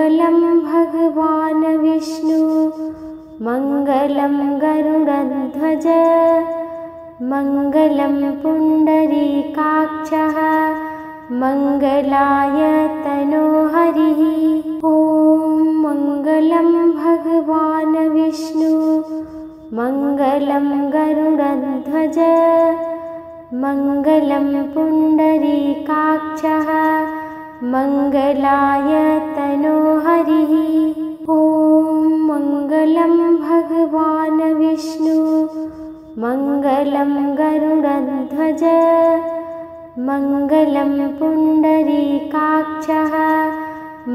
मङ्गलं भगवान् विष्णु मङ्गलं गरुडध्वज मङ्गलं पुण्डरीकाक्षः मङ्गलाय तनोहरिः। ॐ मङ्गलं भगवान् विष्णु मङ्गलं गरुडध्वज मङ्गलं पुण्डरीकाक्षः मङ्गलाय तनोहरिः। ॐ मङ्गलं भगवान् विष्णु मङ्गलं गरुडध्वज मङ्गलं पुण्डरीकाक्षः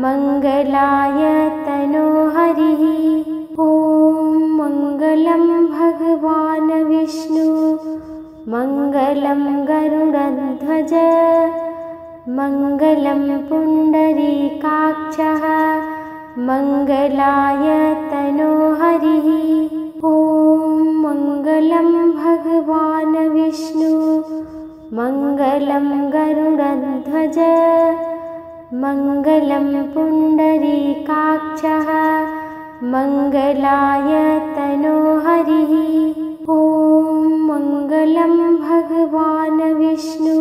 मङ्गलाय तनोहरिः। ॐ मङ्गलं भगवान् विष्णु मङ्गलं गरुडध्वज मङ्गलं पुण्डरीकाक्षः मङ्गलाय तनोहरिः। ॐ मङ्गलं भगवान् विष्णु मङ्गलं गरुडध्वज मङ्गलं पुण्डरीकाक्षः मङ्गलाय तनोहरिः। ॐ मङ्गलं भगवान् विष्णु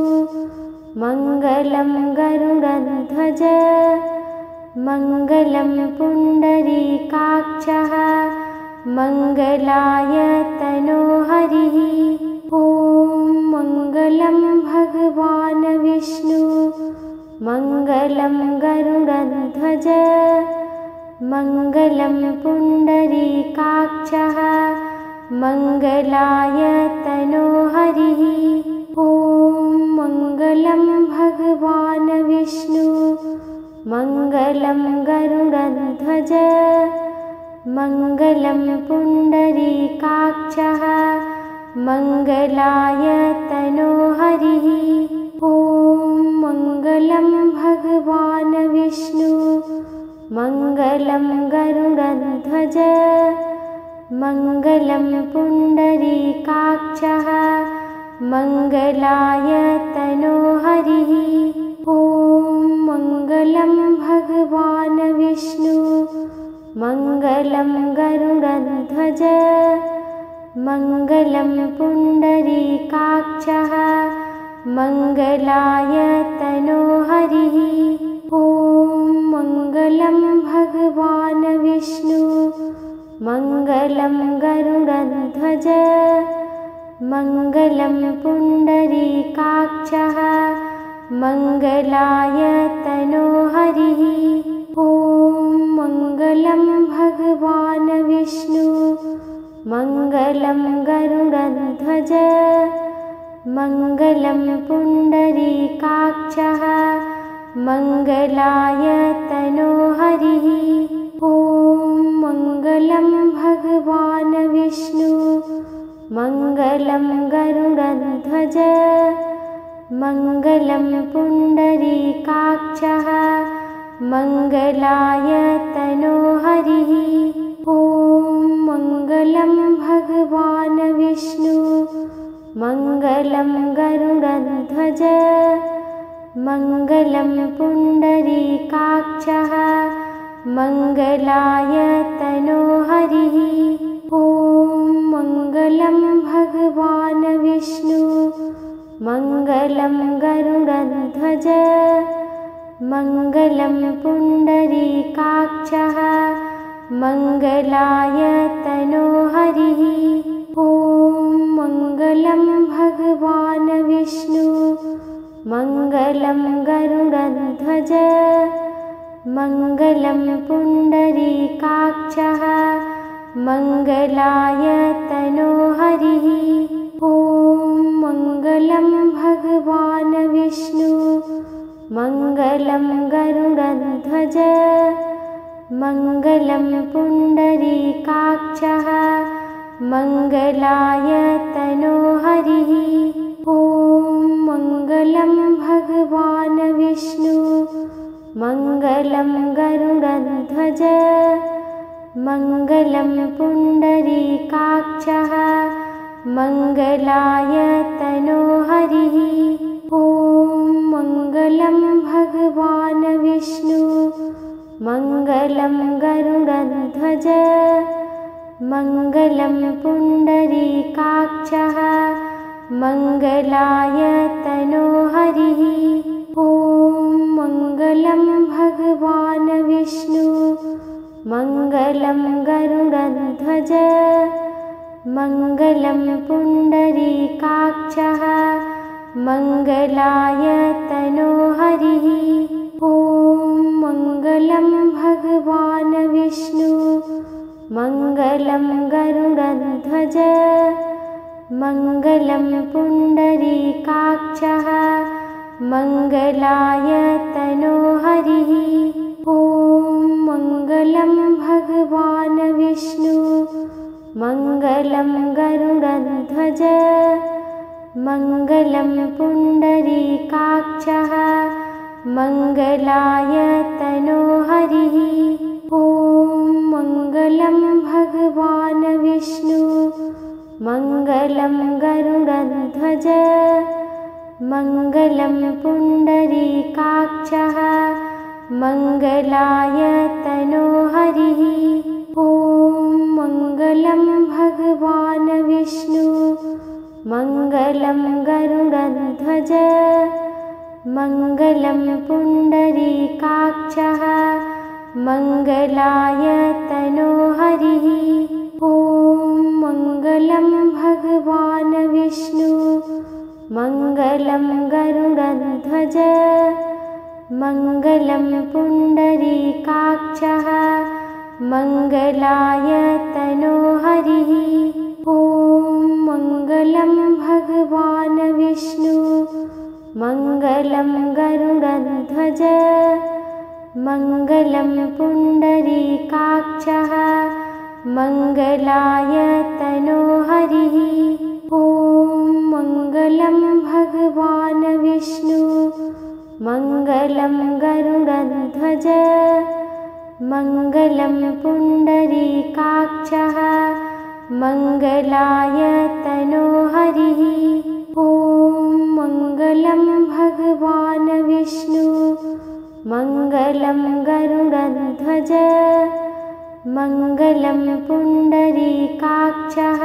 मङ्गलं गरुडध्वज मङ्गलं पुण्डरीकाक्षः मङ्गलाय तनोहरिः। ॐ मङ्गलं भगवान् विष्णु मङ्गलं गरुडध्वज मङ्गलं पुण्डरीकाक्षः मङ्गलाय तनोहरिः। ॐ मङ्गलं भगवान् विष्णु मङ्गलं गरुडध्वज मङ्गलं पुण्डरीकाक्षः मङ्गलाय तनोहरिः। ॐ मङ्गलं भगवान् विष्णु मङ्गलं गरुडध्वज मङ्गलं पुण्डरीकाक्षः मङ्गलाय तनोहरिः। ॐ मङ्गलं भगवान् विष्णु मङ्गलं गरुडध्वज मङ्गलं पुण्डरीकाक्षः मङ्गलाय तनोहरिः। ॐ मङ्गलं भगवान् विष्णु मङ्गलं गरुडध्वज मङ्गलं पुण्डरीकाक्षः मङ्गलाय तनोहरिः। ॐ मङ्गलं भगवान् विष्णु मङ्गलं गरुडध्वज मङ्गलं पुण्डरीकाक्षः मङ्गलाय तनोहरिः। ॐ मङ्गलं भगवान् विष्णु मङ्गलं गरुडध्वज मङ्गलं पुण्डरीकाक्षः मङ्गलाय तनोहरिः। ॐ मङ्गलं भगवान् विष्णु मङ्गलं गरुडध्वज मङ्गलं पुण्डरीकाक्षः मङ्गलाय तनोहरिः। ॐ मङ्गलं भगवान् विष्णु मङ्गलं गरुडध्वज मङ्गलं पुण्डरीकाक्षः मङ्गलाय तनोहरिः। ॐ मङ्गलं भगवान् विष्णु मङ्गलं गरुडध्वज मङ्गलं पुण्डरीकाक्षः मङ्गलाय तनोहरिः। ॐ मङ्गलं भगवान् विष्णु मङ्गलं गरुडध्वज मङ्गलं पुण्डरीकाक्षः मङ्गलाय तनोहरिः। ॐ मङ्गलं भगवान् विष्णु मङ्गलं गरुडध्वज मङ्गलं पुण्डरीकाक्षः मङ्गलाय तनोहरिः। ॐ मङ्गलं भगवान् विष्णु मङ्गलं गरुडध्वज मङ्गलं पुण्डरीकाक्षः मङ्गलाय तनो हरिः। ॐ मङ्गलं भगवान् विष्णु मङ्गलं गरुडध्वज मङ्गलं पुण्डरीकाक्षः मङ्गलाय तनो हरिः। ॐ मङ्गलं भगवान् विष्णु मङ्गलं गरुडध्वज मङ्गलं पुण्डरीकाक्षः मङ्गलाय तनो हरिः। ॐ मङ्गलं भगवान् विष्णु मङ्गलं गरुडध्वज मङ्गलं पुण्डरीकाक्षः मङ्गलाय तनो हरिः। ॐ मङ्गलं भगवान् विष्णु मङ्गलं गरुडध्वज मङ्गलं पुण्डरीकाक्षः मङ्गलाय तनो हरिः। ॐ मङ्गलं भगवान् विष्णु मङ्गलं गरुडध्वज मङ्गलं पुण्डरीकाक्षः मङ्गलाय तनो हरिः। ॐ मङ्गलं भगवान् विष्णु मङ्गलं गरुडध्वज मङ्गलं पुण्डरीकाक्षः मङ्गलाय तनो हरिः। ॐ मङ्गलं भगवान् विष्णु मङ्गलं गरुडध्वज मङ्गलं पुण्डरीकाक्षः मङ्गलाय तनो हरिः। ॐ मङ्गलं भगवान् विष्णु मङ्गलं गरुडध्वज मङ्गलं पुण्डरीकाक्षः मङ्गलाय तनो हरिः। ॐ मङ्गलं भगवान् विष्णु मङ्गलं गरुडध्वज मङ्गलं पुण्डरीकाक्षः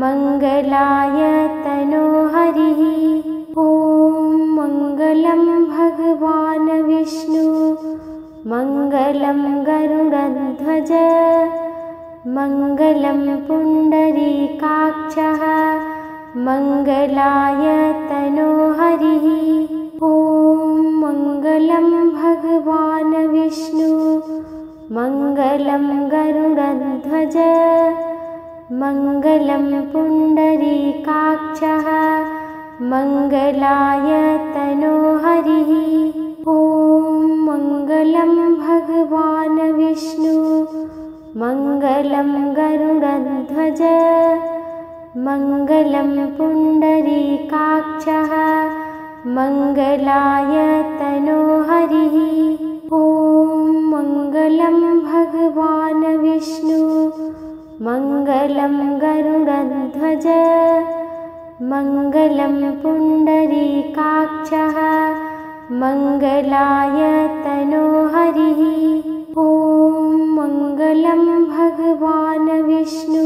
मङ्गलाय तनो हरिः। ॐ मङ्गलं भगवान् विष्णु मङ्गलं गरुडध्वज मङ्गलं पुण्डरीकाक्षः मङ्गलाय तनो हरिः। ॐ मङ्गलं भगवान् विष्णु मङ्गलं गरुडध्वज मङ्गलं पुण्डरीकाक्षः मङ्गलाय तनो हरिः। ॐ मङ्गलं भगवान् विष्णु मङ्गलं गरुडध्वज मङ्गलं पुण्डरीकाक्षः मङ्गलाय तनो हरिः। ॐ मङ्गलं भगवान् विष्णु मङ्गलं गरुडध्वज मङ्गलं पुण्डरीकाक्षः मङ्गलाय तनो हरिः। ॐ मङ्गलं भगवान् विष्णु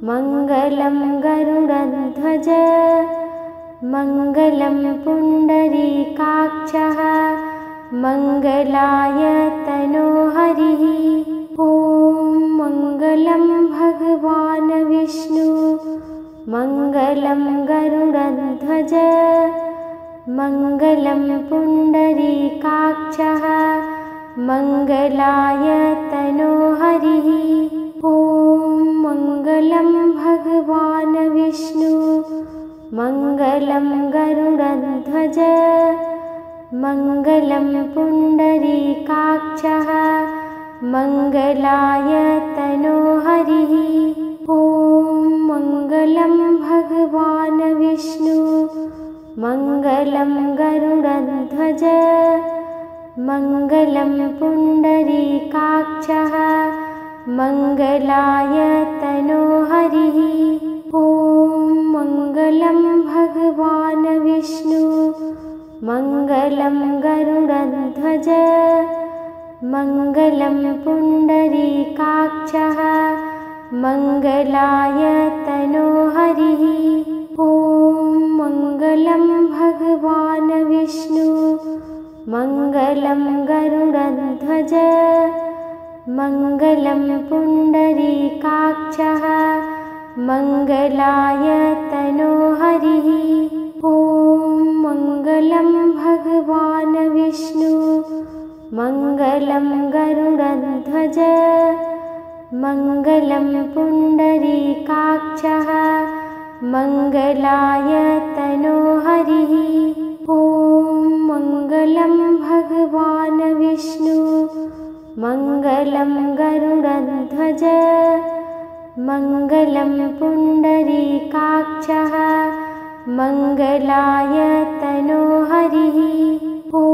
मङ्गलं गरुडध्वज मङ्गलं पुण्डरीकाक्षः मङ्गलाय तनो हरिः। ॐ मङ्गलं भगवान् विष्णु मङ्गलं गरुडध्वज मङ्गलं पुण्डरीकाक्षः मङ्गलाय तनो हरिः। ॐ मङ्गलं भगवान् विष्णु मङ्गलं गरुडध्वज मङ्गलं पुण्डरीकाक्षः मङ्गलाय तनो हरिः। ॐ मङ्गलं भगवान् विष्णु मङ्गलं गरुडध्वज मङ्गलं पुण्डरीकाक्षः मङ्गलाय तनो हरिः। ॐ मङ्गलं भगवान् विष्णु मङ्गलं गरुडध्वज मङ्गलं पुण्डरीकाक्षः मङ्गलाय तनोहरिः। ॐ मङ्गलं भगवान् विष्णु मङ्गलं गरुडध्वज मङ्गलं पुण्डरीकाक्षः मङ्गलाय तनोहरिः। ॐ मङ्गलं भगवान् विष्णु मङ्गलं गरुडध्वज मङ्गलं पुण्डरीकाक्षः मङ्गलाय तनोहरिः। ॐ मङ्गलं भगवान् विष्णु मङ्गलं गरुडध्वज मङ्गलं पुण्डरीकाक्षः मङ्गलाय तनोहरिः। ॐ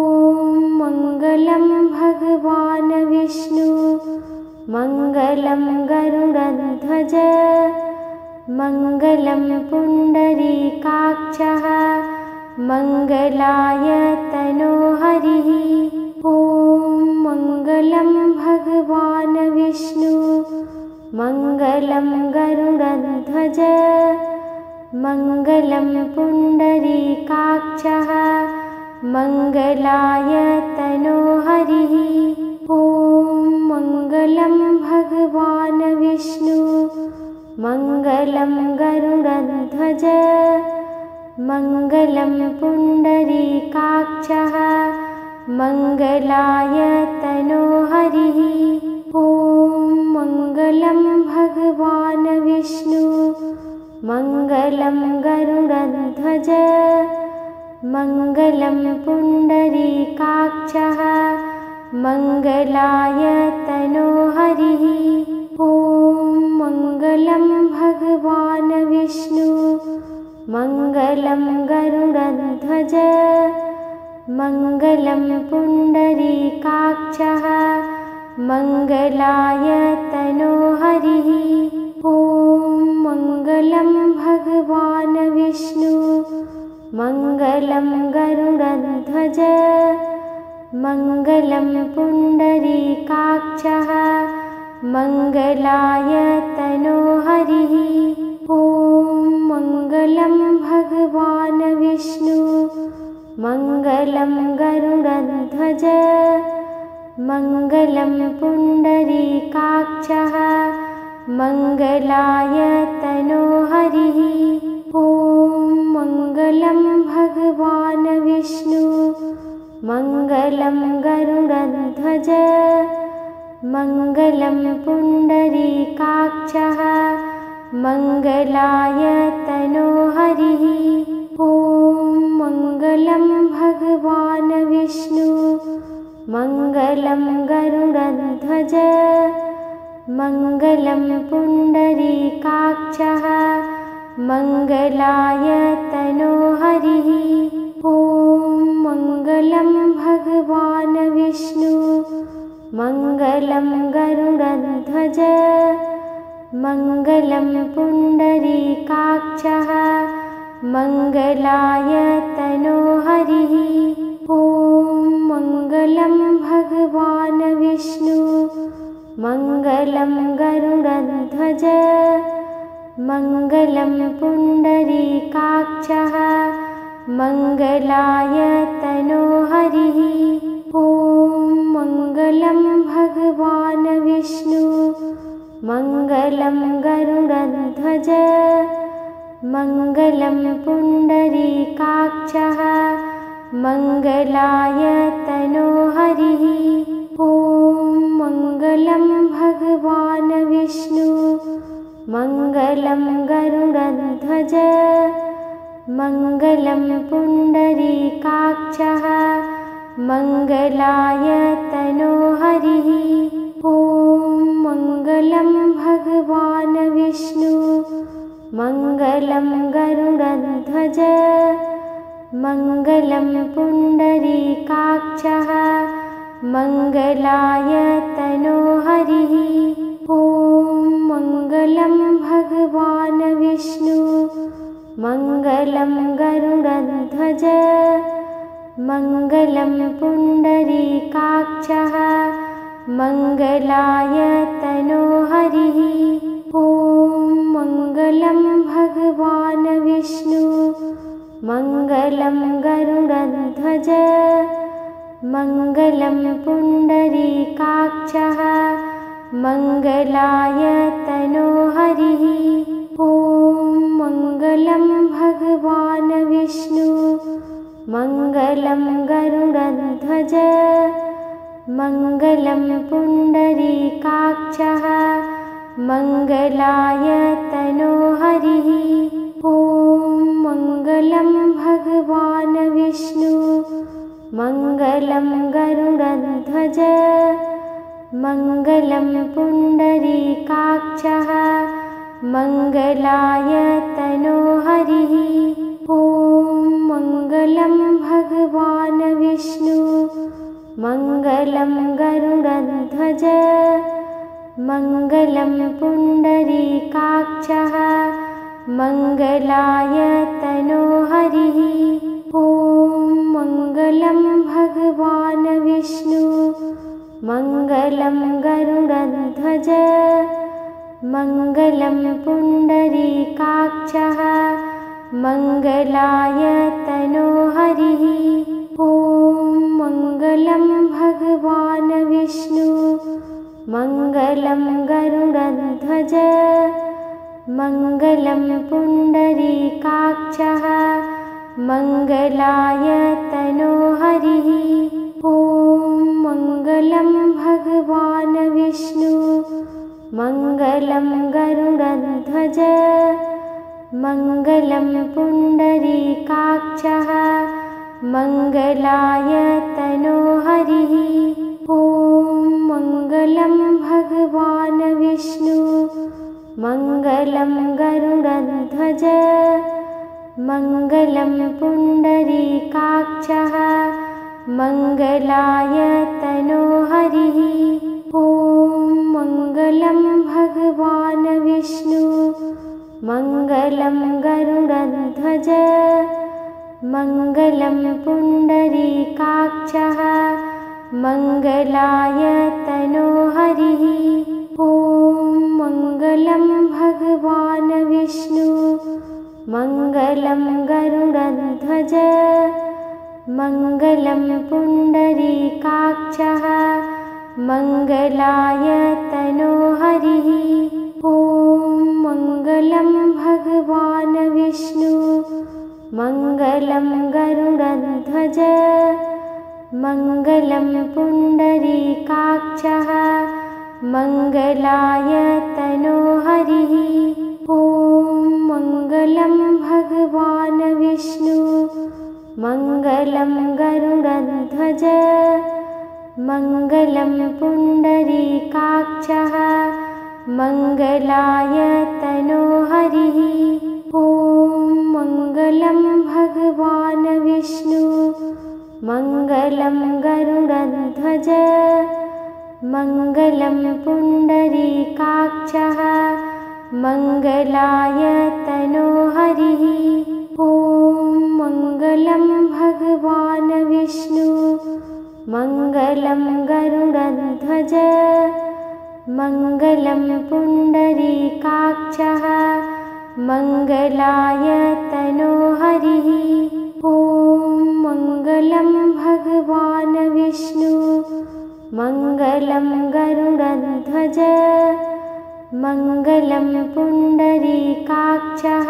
मङ्गलं भगवान् विष्णु मङ्गलं गरुडध्वज मङ्गलं पुण्डरीकाक्षः मङ्गलाय तनोहरिः। ॐ मङ्गलं भगवान् विष्णु मङ्गलं गरुडध्वज मङ्गलं पुण्डरीकाक्षः मङ्गलाय तनोहरिः। ॐ मङ्गलं भगवान् विष्णु मङ्गलं गरुडध्वज मङ्गलं पुण्डरीकाक्षः मङ्गलाय तनोहरिः। ॐ मङ्गलं भगवान् विष्णु मङ्गलं गरुडध्वज मङ्गलं पुण्डरीकाक्षः मङ्गलाय तनोहरिः। ॐ मङ्गलं भगवान् विष्णु मङ्गलं गरुडध्वज मङ्गलं पुण्डरीकाक्षः मङ्गलाय तनोहरिः। ॐ मङ्गलं भगवान् विष्णु मङ्गलं गरुडध्वज मङ्गलं पुण्डरीकाक्षः मङ्गलाय तनोहरिः। ॐ मङ्गलं भगवान् विष्णु मङ्गलं गरुडध्वज मङ्गलं पुण्डरीकाक्षः मङ्गलाय तनोहरिः। ॐ मङ्गलं भगवान् विष्णु मङ्गलं गरुडध्वज मङ्गलं पुण्डरीकाक्षः मङ्गलाय तनोहरिः। ॐ मङ्गलं भगवान् विष्णु मङ्गलं गरुडध्वज मङ्गलं पुण्डरीकाक्षः मङ्गलाय तनोहरिः। ॐ मङ्गलं भगवान् विष्णु मङ्गलं गरुडध्वज मङ्गलं पुण्डरीकाक्षः मङ्गलाय तनोहरिः। ॐ मङ्गलं भगवान् विष्णु मङ्गलं गरुडध्वज मङ्गलं पुण्डरीकाक्षः मङ्गलाय तनोहरिः। ॐ मङ्गलं भगवान् विष्णु मङ्गलं गरुडध्वज मङ्गलं पुण्डरीकाक्षः मङ्गलाय तनोहरिः। ॐ मङ्गलं भगवान् विष्णु मङ्गलं गरुडध्वज मङ्गलं पुण्डरीकाक्षः मङ्गलाय तनोहरिः। ॐ मङ्गलं भगवान् विष्णु मङ्गलं गरुडध्वज मङ्गलं पुण्डरीकाक्षः मङ्गलाय तनोहरिः। ॐ मङ्गलं भगवान् विष्णु मङ्गलं गरुडध्वज मङ्गलं पुण्डरीकाक्षः मङ्गलाय तनोहरिः। ॐ मङ्गलं भगवान् विष्णु मङ्गलं गरुडध्वज मङ्गलं पुण्डरीकाक्षः मङ्गलाय तनोहरिः। ॐ मङ्गलं भगवान् विष्णु मङ्गलं गरुडध्वज मङ्गलं पुण्डरीकाक्षः मङ्गलाय तनोहरिः। ॐ मङ्गलं भगवान् विष्णु मङ्गलं गरुडध्वज मङ्गलं पुण्डरीकाक्षः मङ्गलाय तनोहरिः। ॐ मङ्गलं भगवान् विष्णु मङ्गलं गरुडध्वज मङ्गलं पुण्डरीकाक्षः मङ्गलाय तनोहरिः। ॐ मङ्गलं भगवान् विष्णु मङ्गलं गरुडध्वज मङ्गलं पुण्डरीकाक्षः मङ्गलाय तनोहरिः। ॐ मङ्गलं भगवान् विष्णु मङ्गलं गरुडध्वज मङ्गलं पुण्डरीकाक्षः मङ्गलाय तनोहरिः। ॐ मङ्गलं भगवान् विष्णु मङ्गलं गरुडध्वज मङ्गलं पुण्डरीकाक्षः मङ्गलाय तनोहरिः। ॐ मङ्गलं भगवान् विष्णु मङ्गलं गरुडध्वज मङ्गलं पुण्डरीकाक्षः मङ्गलाय तनोहरिः। ॐ मङ्गलं भगवान् विष्णु मङ्गलं गरुडध्वज मङ्गलं पुण्डरीकाक्षः मङ्गलाय तनोहरिः। ॐ मङ्गलं भगवान् विष्णु मङ्गलं गरुडध्वज मङ्गलं पुण्डरीकाक्षः मङ्गलाय तनोहरिः। ॐ मङ्गलं भगवान् विष्णु मङ्गलं गरुडध्वज मङ्गलं पुण्डरीकाक्षः मङ्गलाय तनोहरिः। ॐ मङ्गलं भगवान् विष्णु मङ्गलं गरुडध्वज मङ्गलं पुण्डरीकाक्षः मङ्गलाय तनोहरिः। ॐ मङ्गलं भगवान् विष्णु मङ्गलं गरुडध्वज मङ्गलं पुण्डरीकाक्षः मङ्गलाय तनोहरिः। ॐ मङ्गलं भगवान् विष्णु मङ्गलं गरुडध्वज मङ्गलं पुण्डरीकाक्षः मङ्गलाय तनोहरिः। ॐ मङ्गलं भगवान् विष्णु मङ्गलं गरुडध्वज मङ्गलं पुण्डरीकाक्षः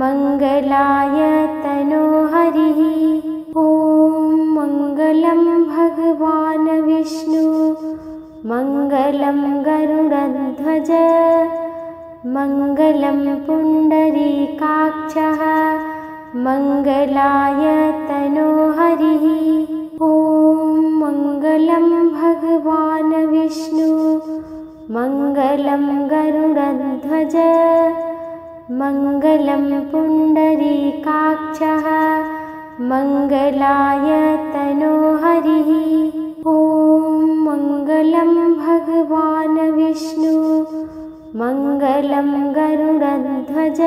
मङ्गलाय तनोहरिः। ॐ मङ्गलं भगवान् विष्णु मङ्गलं गरुडध्वज मङ्गलं पुण्डरीकाक्षः मङ्गलाय तनोहरिः। ॐ मङ्गलं भगवान् विष्णु मङ्गलं गरुडध्वज मङ्गलं पुण्डरीकाक्षः मङ्गलाय तनोहरिः। ॐ मङ्गलं भगवान् विष्णु मङ्गलं गरुडध्वज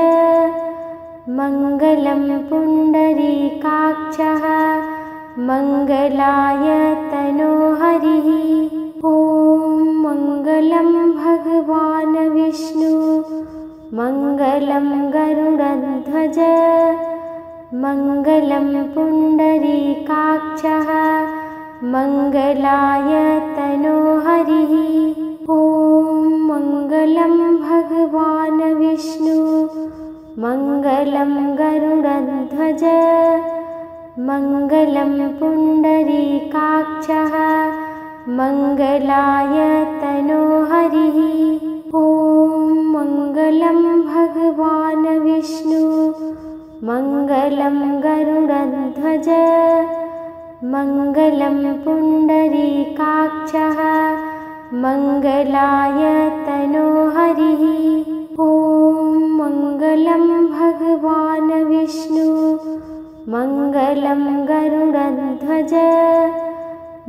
मङ्गलं पुण्डरीकाक्षः मङ्गलाय तनोहरिः। ॐ गरुडध्वज मङ्गलं पुण्डरीकाक्षः मङ्गलाय तनोहरिः। ॐ मङ्गलं भगवान् विष्णु मङ्गलं गरुडध्वज मङ्गलं पुण्डरीकाक्षः मङ्गलाय तनोहरिः। ॐ मङ्गलं भगवान् विष्णु मङ्गलं गरुडध्वज मङ्गलं पुण्डरीकाक्षः मङ्गलाय तनोहरिः। ॐ मङ्गलं भगवान् विष्णु मङ्गलं गरुडध्वज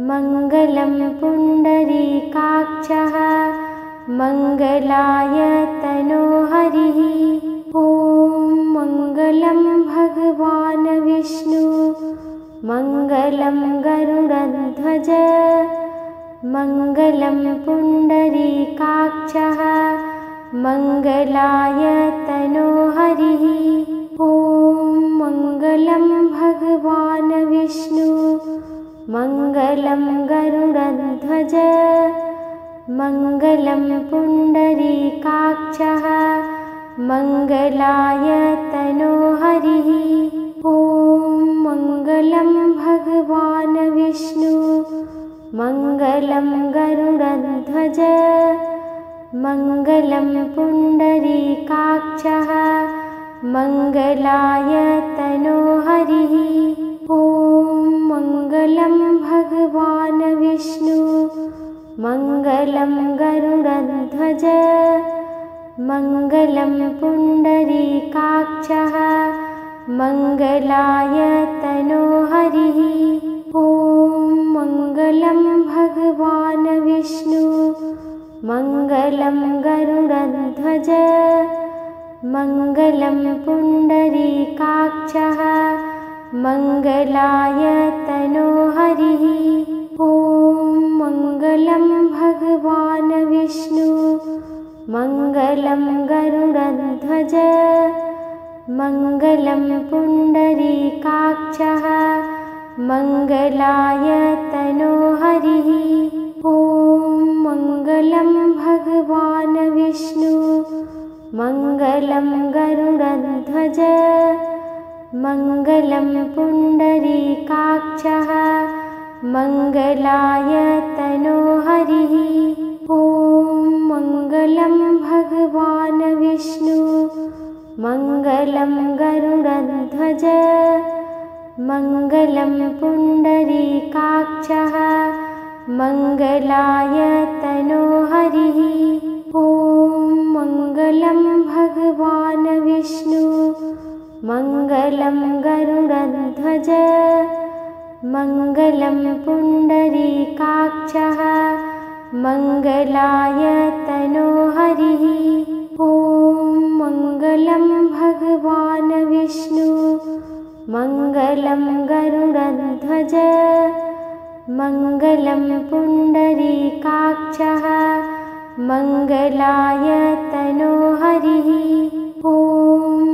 मङ्गलं पुण्डरीकाक्षः मङ्गलाय तनोहरिः। ॐ मङ्गलं भगवान् विष्णु मङ्गलं गरुडध्वज मङ्गलं पुण्डरीकाक्षः मङ्गलाय तनोहरिः। ॐ मङ्गलं भगवान् विष्णु मङ्गलं गरुडध्वज मङ्गलं पुण्डरीकाक्षः मङ्गलाय तनोहरिः। ॐ मङ्गलं भगवान् विष्णु मङ्गलं गरुडध्वज मङ्गलं पुण्डरीकाक्षः मङ्गलाय तनोहरिः। ॐ मङ्गलं भगवान् विष्णु मङ्गलं गरुडध्वज मङ्गलं पुण्डरीकाक्षः मङ्गलाय तनोहरिः। ॐ मङ्गलं भगवान् विष्णु मङ्गलं गरुडध्वज मङ्गलं पुण्डरीकाक्षः मङ्गलाय तनोहरिः। ॐ मङ्गलं भगवान् विष्णु मङ्गलं गरुडध्वज मङ्गलं पुण्डरीकाक्षः मङ्गलाय तनोहरिः। ॐ मङ्गलं भगवान् विष्णु मङ्गलं गरुडध्वज मङ्गलं पुण्डरीकाक्षः मङ्गलाय तनोहरिः। ॐ मङ्गलं भगवान् विष्णु मङ्गलं गरुडध्वज मङ्गलं पुण्डरीकाक्षः मङ्गलाय तनोहरिः। ॐ मङ्गलं भगवान् विष्णु मङ्गलं गरुडध्वज मङ्गलं पुण्डरीकाक्षः मङ्गलाय तनोहरिः। ॐ मङ्गलं भगवान् विष्णु मङ्गलं गरुडध्वज मङ्गलं पुण्डरीकाक्षः मङ्गलाय तनोहरिः। ॐ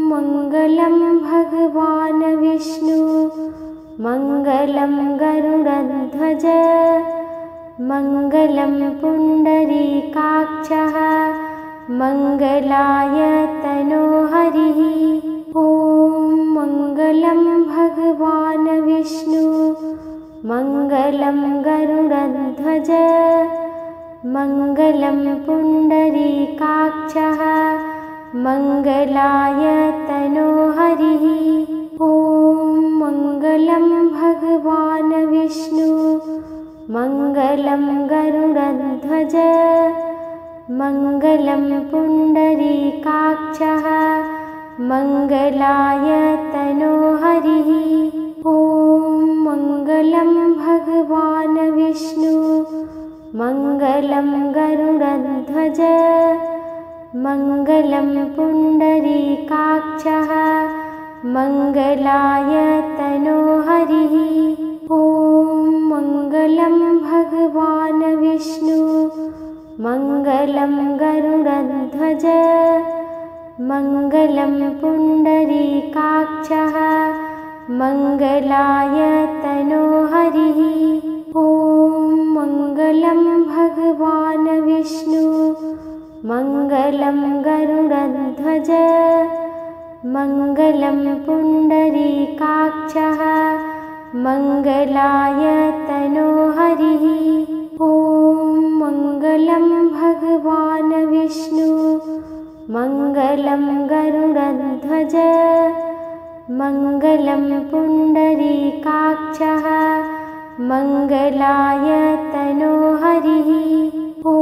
मङ्गलं भगवान् विष्णु मङ्गलं गरुडध्वज मङ्गलं पुण्डरीकाक्षः मङ्गलाय तनोहरिः। ॐ मङ्गलं भगवान् विष्णु मङ्गलं गरुडध्वज मङ्गलं पुण्डरीकाक्षः मङ्गलाय तनोहरिः। ॐ मङ्गलं भगवान् विष्णु मङ्गलं गरुडध्वज मङ्गलं पुण्डरीकाक्षः मङ्गलाय तनोहरिः। ॐ मङ्गलं भगवान् विष्णु मङ्गलं गरुडध्वज मङ्गलं पुण्डरीकाक्षः मङ्गलाय तनोहरिः। ॐ मङ्गलं भगवान् विष्णु मङ्गलं गरुडध्वज मङ्गलं पुण्डरीकाक्षः मङ्गलाय तनोहरिः। ॐ मङ्गलं भगवान् विष्णु मङ्गलं गरुडध्वज मङ्गलं पुण्डरीकाक्षः मङ्गलाय तनोहरिः। ॐ मङ्गलं भगवान् विष्णु मङ्गलं गरुडध्वज मङ्गलं पुण्डरीकाक्षः मङ्गलाय तनोहरिः। ॐ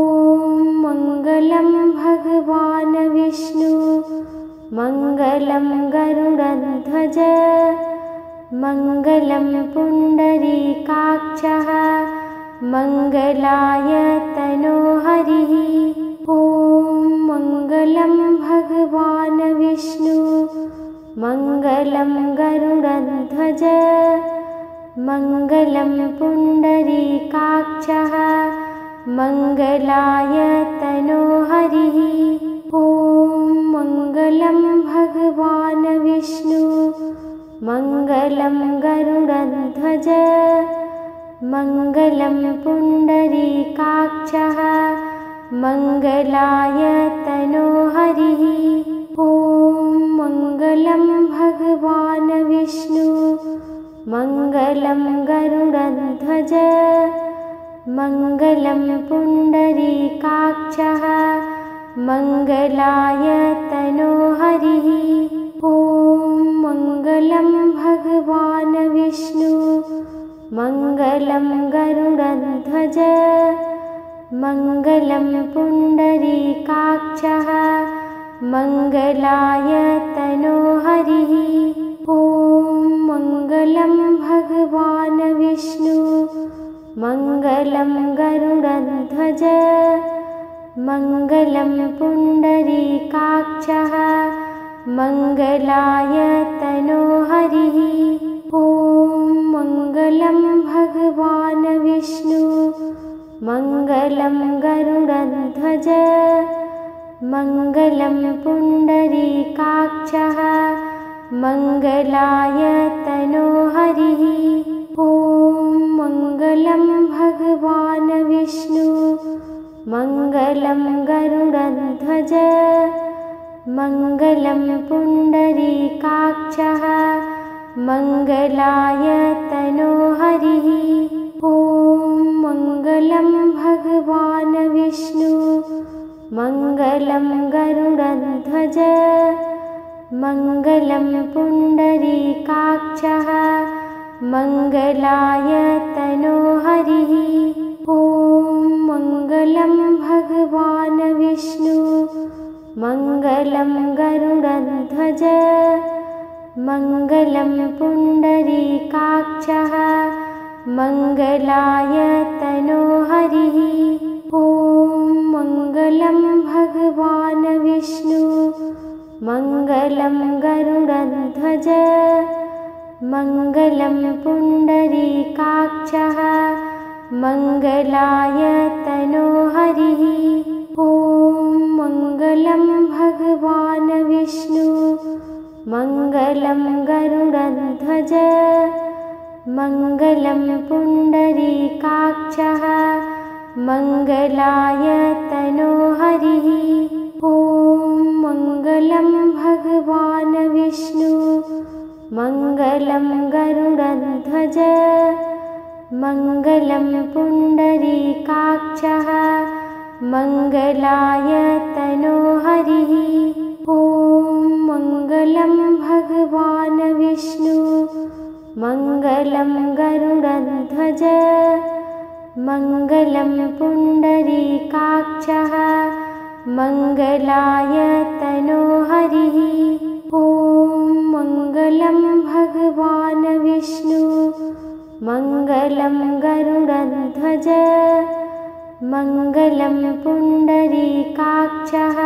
मङ्गलं भगवान् विष्णु मङ्गलं गरुडध्वज मङ्गलं पुण्डरीकाक्षः मङ्गलाय तनोहरिः। ॐ मङ्गलं भगवान् विष्णु मङ्गलं गरुडध्वज मङ्गलं पुण्डरीकाक्षः मङ्गलाय तनोहरिः। ॐ मङ्गलं भगवान् विष्णु मङ्गलं गरुडध्वज मङ्गलं पुण्डरीकाक्षः मङ्गलाय तनोहरिः। ॐ मङ्गलं भगवान् विष्णु मङ्गलं गरुडध्वज मङ्गलं पुण्डरीकाक्षः मङ्गलाय तनोहरिः। ॐ मङ्गलं भगवान् विष्णु मङ्गलं गरुडध्वज मङ्गलं पुण्डरीकाक्षः मङ्गलाय तनोहरिः। ॐ मङ्गलं भगवान् विष्णु मङ्गलं गरुडध्वज मङ्गलं पुण्डरीकाक्षः मङ्गलाय तनोहरिः। ॐ मङ्गलं भगवान् विष्णु मङ्गलं गरुडध्वज मङ्गलं पुण्डरीकाक्षः मङ्गलाय तनोहरिः। ॐ मङ्गलं भगवान् विष्णु मङ्गलं गरुडध्वज मङ्गलं पुण्डरीकाक्षः मङ्गलाय तनोहरिः। ॐ मङ्गलं भगवान् विष्णु मङ्गलं गरुडध्वज मङ्गलं पुण्डरीकाक्षः मङ्गलाय तनोहरिः। ॐ मङ्गलं भगवान् विष्णु मङ्गलं गरुडध्वज मङ्गलं पुण्डरीकाक्षः मङ्गलाय तनोहरिः। ॐ मङ्गलं भगवान् विष्णु मङ्गलं गरुडध्वज मङ्गलं पुण्डरीकाक्षः मङ्गलाय तनोहरिः। ॐ मङ्गलं भगवान् विष्णु मङ्गलं गरुडध्वज मङ्गलं पुण्डरीकाक्षः मङ्गलाय तनोहरिः। ॐ मङ्गलं भगवान् विष्णु मङ्गलं गरुडध्वज मङ्गलं पुण्डरीकाक्षः मङ्गलाय तनोहरिः। ॐ मङ्गलं भगवान् विष्णु मङ्गलं गरुडध्वज मङ्गलं पुण्डरीकाक्षः मङ्गलाय तनोहरिः। ॐ मङ्गलं भगवान् विष्णु मङ्गलं गरुडध्वज मङ्गलं पुण्डरीकाक्षः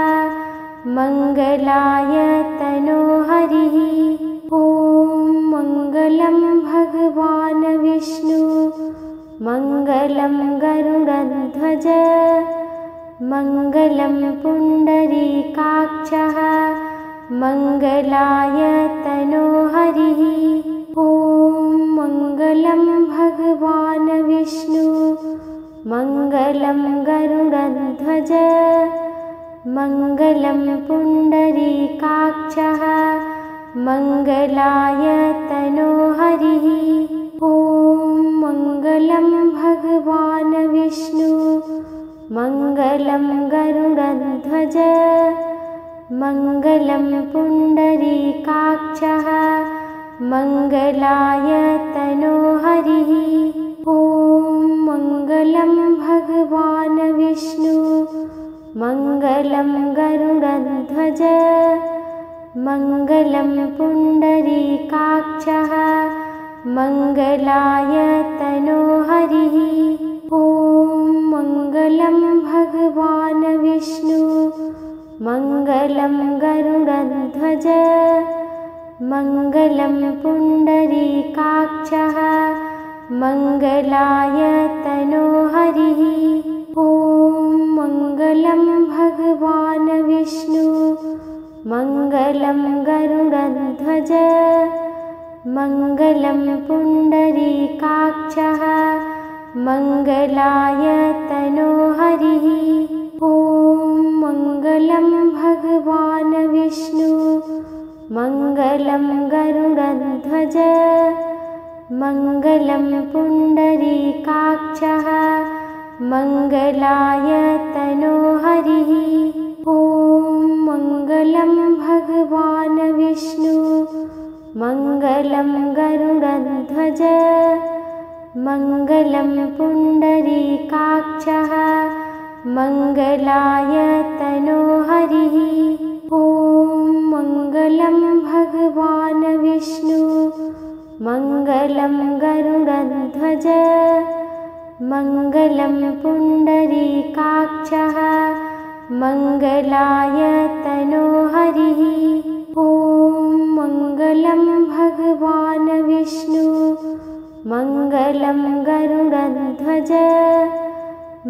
मङ्गलाय तनोहरिः। ॐ मङ्गलं भगवान् विष्णु मङ्गलं गरुडध्वज मङ्गलं पुण्डरीकाक्षः मङ्गलाय तनोहरिः। ॐ मङ्गलं भगवान् विष्णु मङ्गलं गरुडध्वज मङ्गलं पुण्डरीकाक्षः मङ्गलाय तनोहरिः। ॐ मङ्गलं भगवान् विष्णु मङ्गलं गरुडध्वज मङ्गलं पुण्डरीकाक्षः मङ्गलाय तनोहरिः। ॐ मङ्गलं भगवान् विष्णु मङ्गलं गरुडध्वज मङ्गलं पुण्डरीकाक्षः मङ्गलाय तनोहरिः। ॐ मङ्गलं भगवान् विष्णु मङ्गलं गरुडध्वज मङ्गलं पुण्डरीकाक्षः मङ्गलाय तनोहरिः। ॐ मङ्गलं भगवान् विष्णु मङ्गलं गरुडध्वज मङ्गलं पुण्डरीकाक्षः मङ्गलाय तनोहरिः। ॐ मङ्गलं भगवान् विष्णु मङ्गलं गरुडध्वज मङ्गलं पुण्डरीकाक्षः मङ्गलाय तनोहरिः। ॐ मङ्गलं भगवान् विष्णु मङ्गलं गरुडध्वज मङ्गलं पुण्डरीकाक्षः मङ्गलाय तनोहरिः। ॐ मङ्गलं भगवान् विष्णु मङ्गलं गरुडध्वज मङ्गलं पुण्डरीकाक्षः मङ्गलाय तनोहरिः। ॐ मङ्गलं भगवान् विष्णु मङ्गलं गरुडध्वज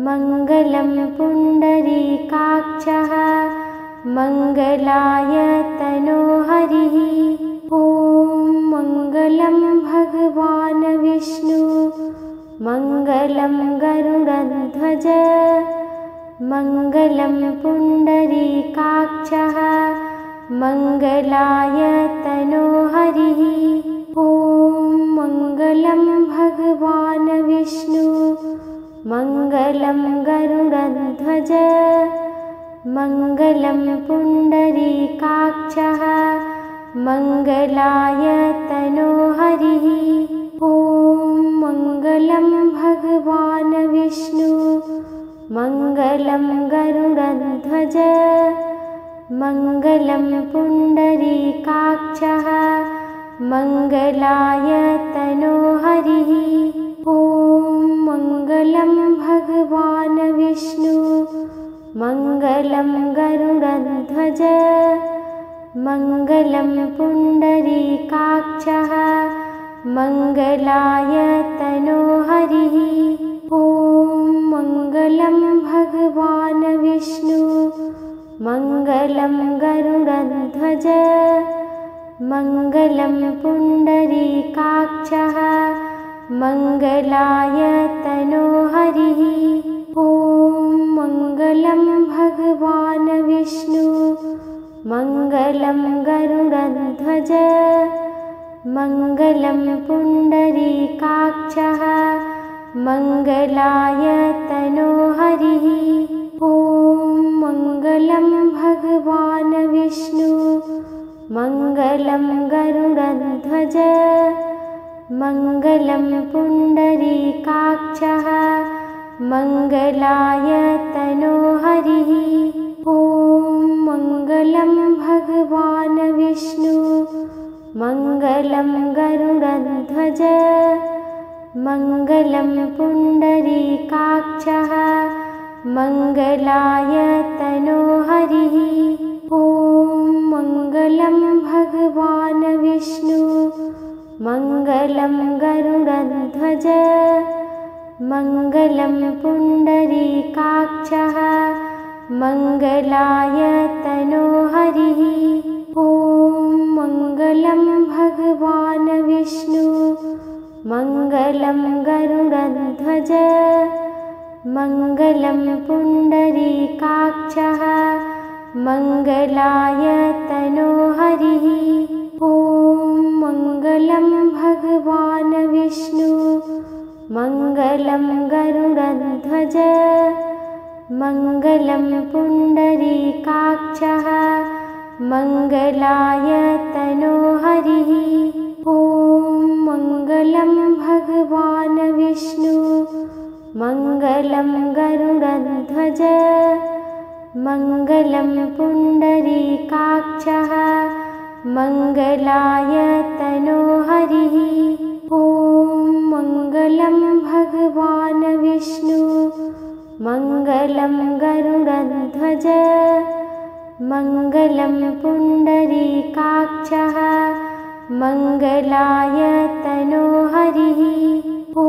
मङ्गलं पुण्डरीकाक्षः मङ्गलाय तनोहरिः। ॐ मङ्गलं भगवान् विष्णु मङ्गलं गरुडध्वज मङ्गलं पुण्डरीकाक्षः मङ्गलाय तनोहरिः। ॐ मङ्गलं भगवान् विष्णु मङ्गलं गरुडध्वज मङ्गलं पुण्डरीकाक्षः मङ्गलाय तनोहरिः। ॐ मङ्गलं भगवान् विष्णु मङ्गलं गरुडध्वज मङ्गलं पुण्डरीकाक्षः मङ्गलाय तनोहरिः। ॐ मङ्गलं भगवान् विष्णु मङ्गलं गरुडध्वज मङ्गलं पुण्डरीकाक्षः मङ्गलाय तनोहरिः। ॐ मङ्गलं भगवान् विष्णु मङ्गलं गरुडध्वज मङ्गलं पुण्डरीकाक्षः मङ्गलाय तनोहरिः। ॐ मङ्गलं भगवान् विष्णु मङ्गलं गरुडध्वज मङ्गलं पुण्डरीकाक्षः मङ्गलाय तनोहरिः। ॐ मङ्गलं भगवान् विष्णु मङ्गलं गरुडध्वज मङ्गलं पुण्डरीकाक्षः मङ्गलाय तनोहरिः। ॐ मङ्गलं भगवान् विष्णु मङ्गलं गरुडध्वज मङ्गलं पुण्डरीकाक्षः मङ्गलाय तनोहरिः। ॐ मङ्गलं भगवान् विष्णु मङ्गलं गरुडध्वज मङ्गलं पुण्डरीकाक्षः मङ्गलाय तनोहरिः। ॐ मङ्गलं भगवान् विष्णु मङ्गलं गरुडध्वज मङ्गलं पुण्डरीकाक्षः मङ्गलाय तनोहरिः ॐ मङ्गलं भगवान् विष्णु मङ्गलं गरुडध्वज मङ्गलं पुण्डरीकाक्षः मङ्गलाय तनोहरिः ॐ मङ्गलं भगवान् विष्णु मङ्गलं गरुडध्वज मङ्गलं पुण्डरीकाक्षः मङ्गलाय तनोहरिः ॐ मङ्गलं भगवान् विष्णु मङ्गलं गरुडध्वज मङ्गलं पुण्डरीकाक्षः मङ्गलाय तनोहरिः ॐ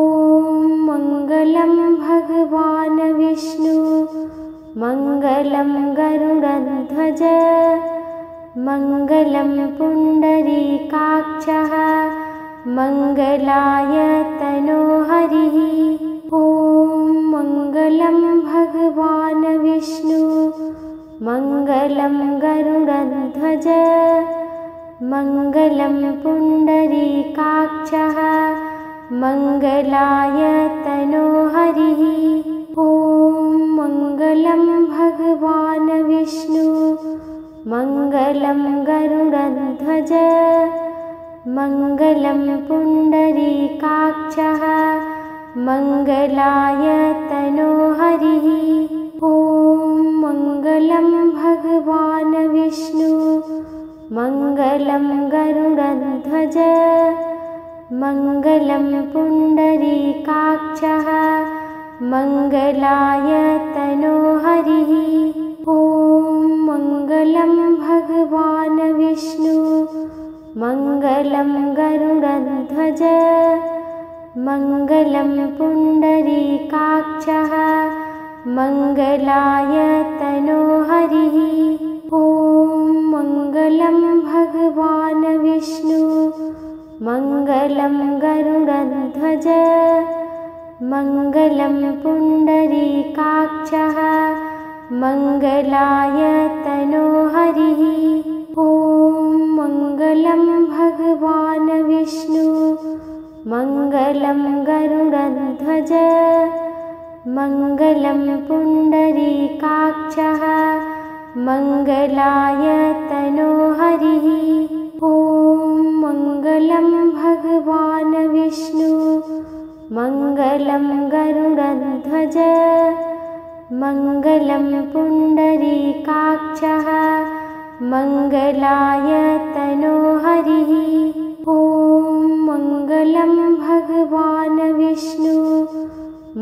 मङ्गलं भगवान् विष्णु मङ्गलं गरुडध्वज मङ्गलं पुण्डरीकाक्षः मङ्गलाय तनोहरिः ॐ मङ्गलं भगवान् विष्णु मङ्गलं गरुडध्वज मङ्गलं पुण्डरीकाक्षः मङ्गलाय तनोहरिः ॐ मङ्गलं भगवान् विष्णु मङ्गलं गरुडध्वज मङ्गलं पुण्डरीकाक्षः मङ्गलाय तनोहरिः ॐ मङ्गलं भगवान् विष्णु मङ्गलं गरुडध्वज मङ्गलं पुण्डरीकाक्षः मङ्गलाय तनोहरिः ॐ मङ्गलं भगवान् विष्णु मङ्गलं गरुडध्वज मङ्गलं पुण्डरीकाक्षः मङ्गलाय तनोहरिः ॐ मङ्गलं भगवान् विष्णु मङ्गलं गरुडध्वज मङ्गलं पुण्डरीकाक्षः मङ्गलाय तनोहरिः ॐ मङ्गलं भगवान् विष्णु मङ्गलं गरुडध्वज मङ्गलं पुण्डरीकाक्षः मङ्गलाय तनोहरिः ॐ मङ्गलं भगवान् विष्णु मङ्गलं गरुडध्वज मङ्गलं पुण्डरीकाक्षः मङ्गलाय तनोहरिः ॐ मङ्गलं भगवान् विष्णु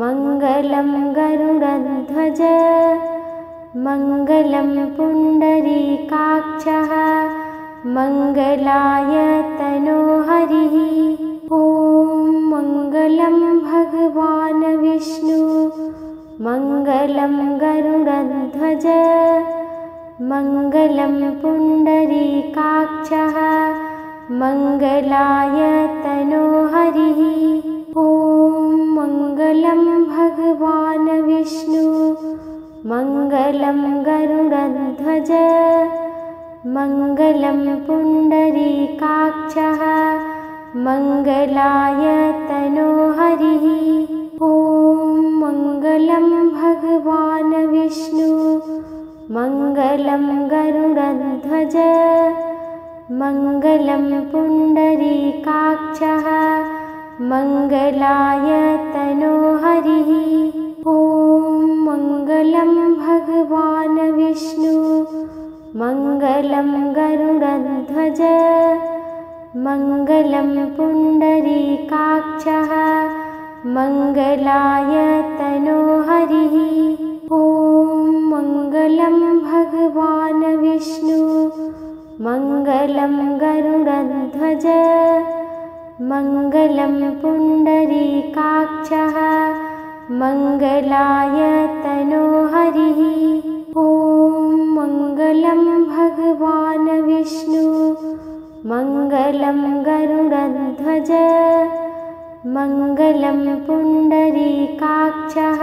मङ्गलं गरुडध्वज मङ्गलं पुण्डरीकाक्षः मङ्गलाय तनोहरिः ॐ मङ्गलं भगवान् विष्णु मङ्गलं गरुडध्वज मङ्गलं पुण्डरीकाक्षः मङ्गलाय तनोहरिः ॐ मङ्गलं भगवान् विष्णु मङ्गलं गरुडध्वज मङ्गलं पुण्डरीकाक्षः मङ्गलाय तनोहरिः ॐ मङ्गलं भगवान् विष्णु मङ्गलं गरुडध्वज मङ्गलं पुण्डरीकाक्षः मङ्गलाय तनोहरिः ॐ मङ्गलं भगवान् विष्णु मङ्गलं गरुडध्वज मङ्गलं पुण्डरीकाक्षः मङ्गलाय तनोहरिः ॐ मङ्गलं भगवान् विष्णु मङ्गलं गरुडध्वज मङ्गलं पुण्डरीकाक्षः मङ्गलाय तनोहरिः ॐ मङ्गलं भगवान् विष्णु गरुडध्वज मङ्गलं पुण्डरीकाक्षः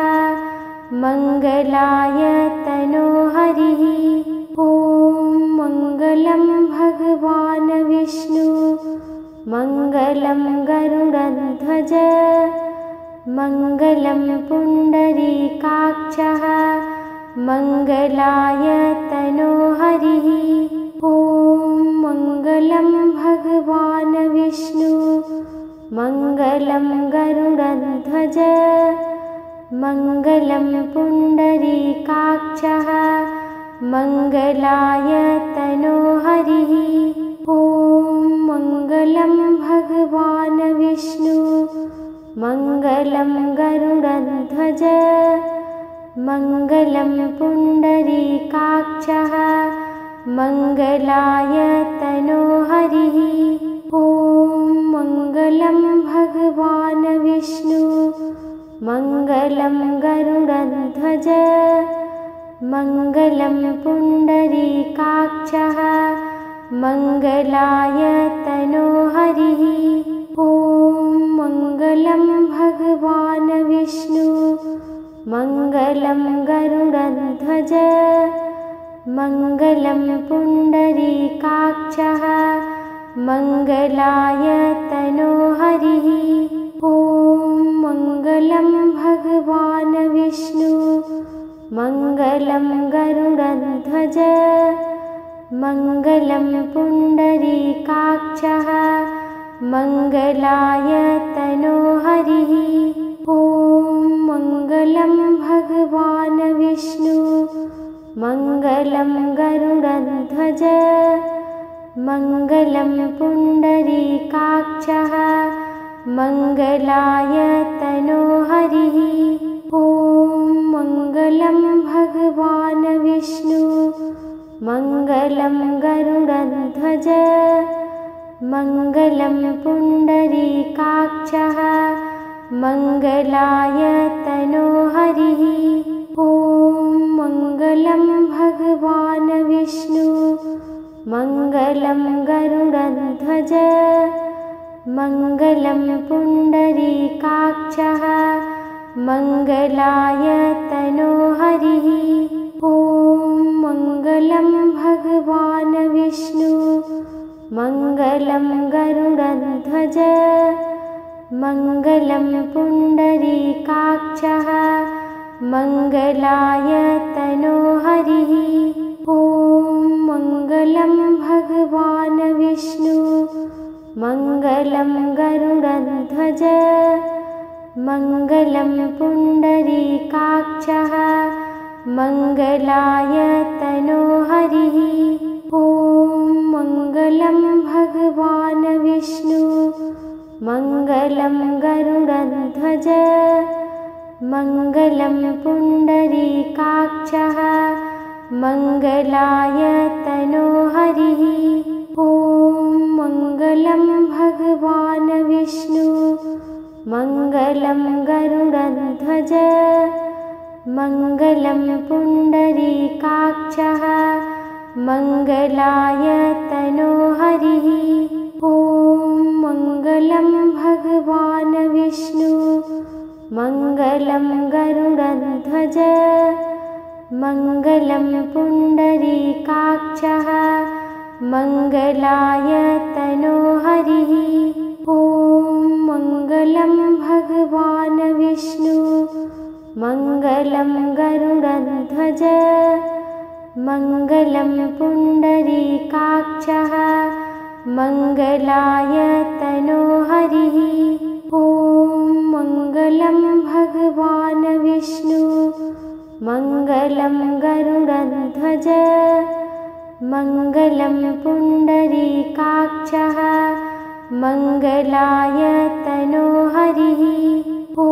मङ्गलायतनो हरिः ॐ मङ्गलं भगवान् विष्णु मङ्गलं गरुडध्वज मङ्गलं पुण्डरीकाक्षः मङ्गलायतनो हरिः ॐ मङ्गलं भगवान् विष्णु मङ्गलं गरुडध्वज मङ्गलं पुण्डरीकाक्षः मङ्गलायतनो हरिः ॐ मङ्गलं भगवान् विष्णु मङ्गलं गरुडध्वज मङ्गलं पुण्डरीकाक्षः मङ्गलायतनो हरिः ॐ मङ्गलं भगवान् विष्णु मङ्गलं गरुडध्वज मङ्गलं पुण्डरीकाक्षः मङ्गलायतनो हरिः ॐ मङ्गलं भगवान् विष्णु मङ्गलं गरुडध्वज मङ्गलं पुण्डरीकाक्षः मङ्गलायतनो हरिः ॐ मङ्गलं भगवान् विष्णु मङ्गलं गरुडध्वज मङ्गलं पुण्डरीकाक्षः मङ्गलायतनो हरिः ॐ मङ्गलं भगवान् विष्णु मङ्गलं गरुडध्वज मङ्गलं पुण्डरीकाक्षः मङ्गलायतनो हरिः ॐ मङ्गलं भगवान् विष्णु मङ्गलं गरुडध्वज मङ्गलं पुण्डरीकाक्षः मङ्गलायतनो हरिः ॐ मङ्गलं भगवान् विष्णु मङ्गलं गरुडध्वज मङ्गलं पुण्डरीकाक्षः मङ्गलायतनो हरिः ॐ मङ्गलं भगवान् विष्णु मङ्गलं गरुडध्वज मङ्गलं पुण्डरीकाक्षः मङ्गलायतनो हरिः ॐ मङ्गलं भगवान् विष्णु मङ्गलं गरुडध्वज मङ्गलं पुण्डरीकाक्षः मङ्गलायतनो हरिः ॐ मङ्गलं भगवान् विष्णु मङ्गलं गरुडध्वज मङ्गलं पुण्डरीकाक्षः मङ्गलायतनो हरिः ॐ मङ्गलं भगवान् विष्णु मङ्गलं गरुडध्वज मङ्गलं पुण्डरीकाक्षः मङ्गलायतनो हरिः ॐ मङ्गलं भगवान् विष्णु मङ्गलं गरुडध्वज मङ्गलं पुण्डरीकाक्षः मङ्गलायतनो हरिः ॐ मङ्गलं भगवान् विष्णु मङ्गलं गरुडध्वज मङ्गलं पुण्डरीकाक्षः मङ्गलायतनो हरिः ॐ मङ्गलं भगवान् विष्णु मङ्गलं गरुडध्वज मङ्गलं पुण्डरीकाक्षः मङ्गलायतनो हरिः ॐ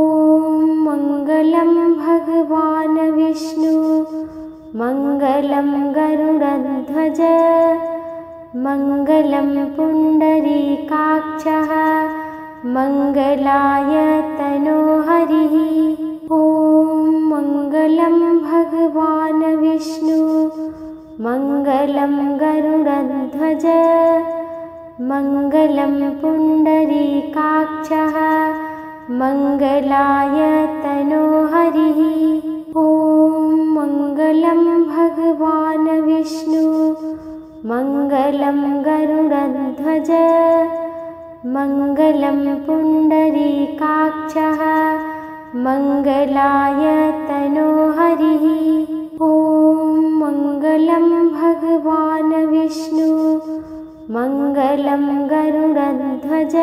मङ्गलं भगवान् विष्णु मङ्गलं गरुडध्वज मङ्गलं पुण्डरीकाक्षः मङ्गलायतनो हरिः ॐ मङ्गलं भगवान् विष्णु मङ्गलं गरुडध्वज मङ्गलं पुण्डरीकाक्षः मङ्गलाय तनोहरिः। ॐ मङ्गलं भगवान् विष्णु मङ्गलं गरुडध्वज मङ्गलं पुण्डरीकाक्षः मङ्गलाय तनोहरिः। ॐ मङ्गलं भगवान् विष्णु मङ्गलं गरुडध्वज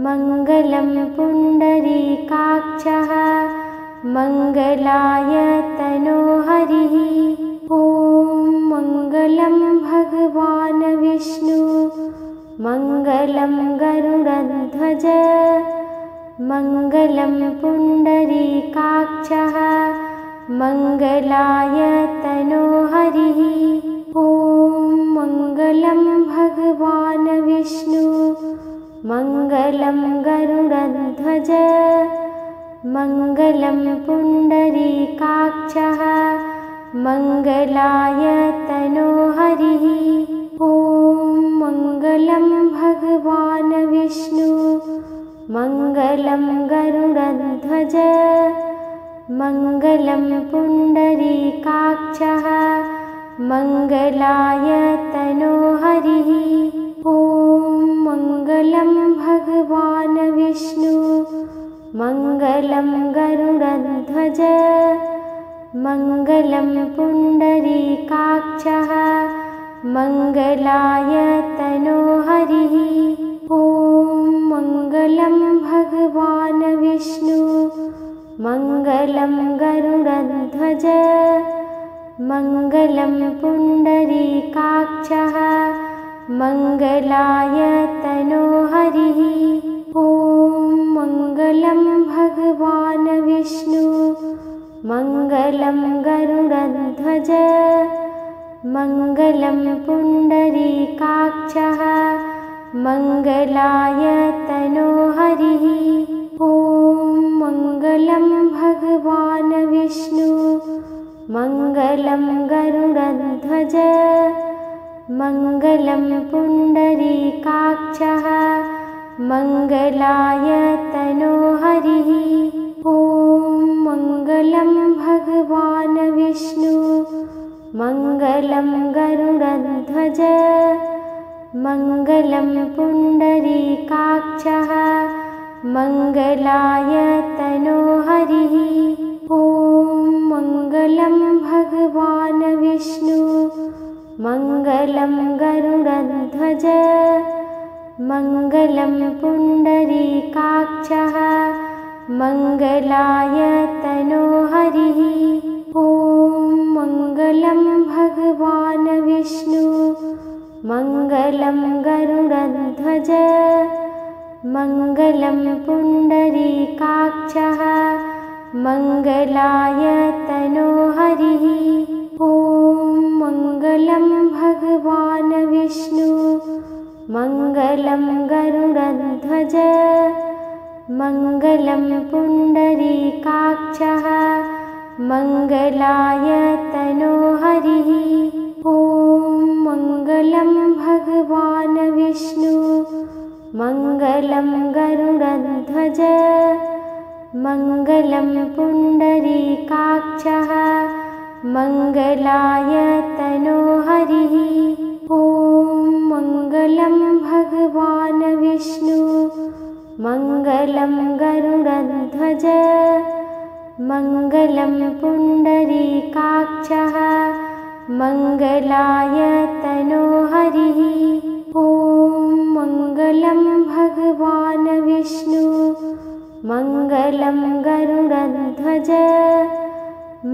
मङ्गलं पुण्डरीकाक्षः मङ्गलाय तनोहरिः। ॐ मङ्गलं भगवान् विष्णु मङ्गलं गरुडध्वज मङ्गलं पुण्डरीकाक्षः मङ्गलाय तनोहरिः। ॐ मङ्गलं भगवान् विष्णु मङ्गलं गरुडध्वज मङ्गलं पुण्डरीकाक्षः मङ्गलाय तनोहरिः। ॐ मङ्गलं भगवान् विष्णु मङ्गलं गरुडध्वज मङ्गलं पुण्डरीकाक्षः मङ्गलाय तनोहरिः। ॐ मङ्गलं भगवान् विष्णु मङ्गलं गरुडध्वज मङ्गलं पुण्डरीकाक्षः मङ्गलाय तनोहरिः। ॐ मङ्गलं भगवान् विष्णु मङ्गलं गरुडध्वज मङ्गलं पुण्डरीकाक्षः मङ्गलाय तनोहरिः। ॐ मङ्गलं भगवान् विष्णु मङ्गलं गरुडध्वज मङ्गलं पुण्डरीकाक्षः मङ्गलाय तनोहरिः। ॐ मङ्गलं भगवान् विष्णु मङ्गलं गरुडध्वज मङ्गलं पुण्डरीकाक्षः मङ्गलाय तनोहरिः। ॐ मङ्गलं भगवान् विष्णु मङ्गलं गरुडध्वज मङ्गलं पुण्डरीकाक्षः मङ्गलाय तनोहरिः। ॐ मङ्गलं भगवान् विष्णु मङ्गलं गरुडध्वज मङ्गलं पुण्डरीकाक्षः मङ्गलाय तनोहरिः। ॐ मङ्गलं भगवान् विष्णु मङ्गलं गरुडध्वज मङ्गलं पुण्डरीकाक्षः मङ्गलाय तनोहरिः। ॐ मङ्गलं भगवान् विष्णु मङ्गलं गरुडध्वज मङ्गलं पुण्डरीकाक्षः मङ्गलाय तनोहरिः। ॐ मङ्गलं भगवान् विष्णु मङ्गलं गरुडध्वज मङ्गलं पुण्डरीकाक्षः मङ्गलाय तनोहरिः। ॐ मङ्गलं भगवान् विष्णु मङ्गलं गरुडध्वज मङ्गलं पुण्डरीकाक्षः मङ्गलाय तनोहरिः। ॐ मङ्गलं भगवान् विष्णु मङ्गलं गरुडध्वज